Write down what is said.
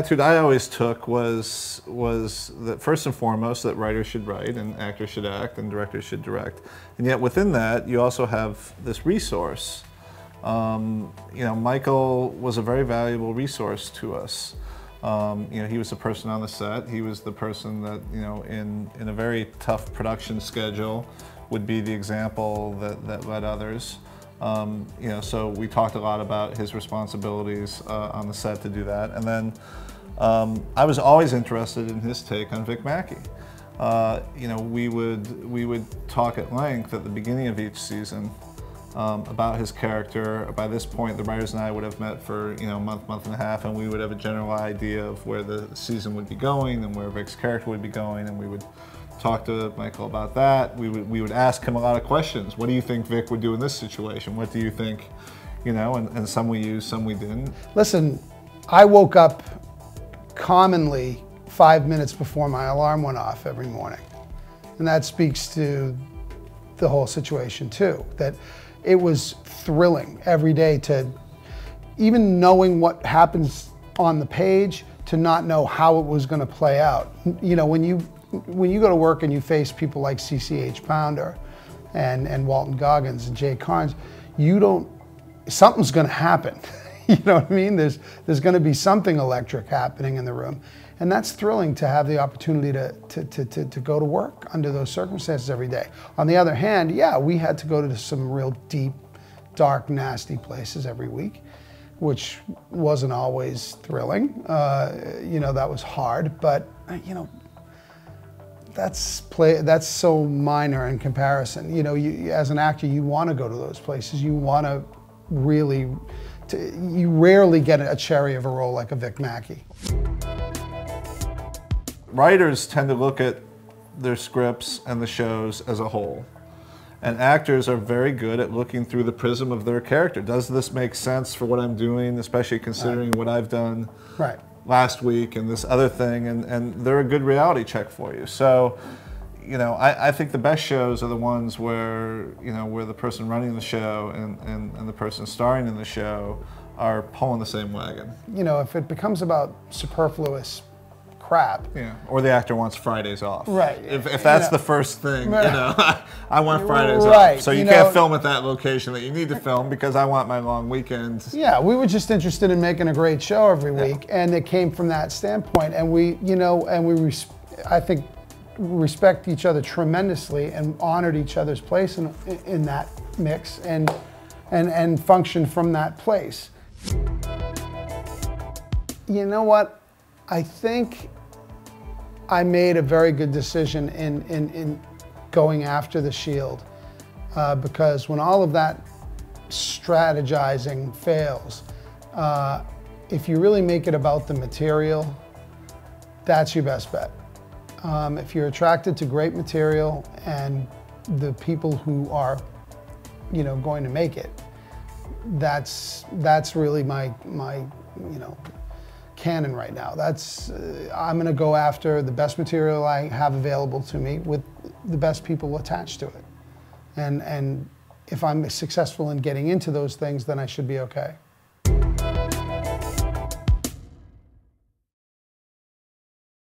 attitude I always took was that first and foremost that writers should write and actors should act and directors should direct, and yet within that you also have this resource. You know, Michael was a very valuable resource to us. You know, he was the person on the set. He was the person that, you know, in a very tough production schedule would be the example that led others. You know, so we talked a lot about his responsibilities on the set to do that. And then I was always interested in his take on Vic Mackey. You know, we would talk at length at the beginning of each season about his character. By this point, the writers and I would have met for, you know, a month and a half, and we would have a general idea of where the season would be going and where Vic's character would be going, and we would talk to Michael about that. We would ask him a lot of questions. What do you think Vic would do in this situation? What do you think, you know, and some we used, some we didn't. Listen, I woke up commonly 5 minutes before my alarm went off every morning. And that speaks to the whole situation too, that it was thrilling every day to, even knowing what happens on the page, to not know how it was going to play out. You know, when you go to work and you face people like CCH Pounder and Walton Goggins and Jay Carnes, something's going to happen. You know what I mean? There's going to be something electric happening in the room. And that's thrilling to have the opportunity to go to work under those circumstances every day. On the other hand, yeah, we had to go to some real deep, dark, nasty places every week, which wasn't always thrilling. You know, that was hard, but you know, that's so minor in comparison. You know, as an actor, you want to go to those places. You want to really, you rarely get a cherry of a role like a Vic Mackey. Writers tend to look at their scripts and the shows as a whole. And actors are very good at looking through the prism of their character. Does this make sense for what I'm doing, especially considering what I've done last week and this other thing, and they're a good reality check for you. So, you know, I think the best shows are the ones where, you know, where the person running the show and the person starring in the show are pulling the same wagon. You know, if it becomes about superfluous crap. Yeah, or the actor wants Fridays off. Right. If that's the first thing, you know, I want Fridays off. So you can't film at that location that you need to film because I want my long weekends. Yeah, we were just interested in making a great show every week, and it came from that standpoint. And we, you know, I think respect each other tremendously and honored each other's place in that mix and functioned from that place. You know what? I think I made a very good decision in going after the Shield because when all of that strategizing fails, if you really make it about the material, that's your best bet. If you're attracted to great material and the people who are, you know, going to make it, that's really my you know, canon right now. That's I'm going to go after the best material I have available to me with the best people attached to it, and if I'm successful in getting into those things, then I should be okay.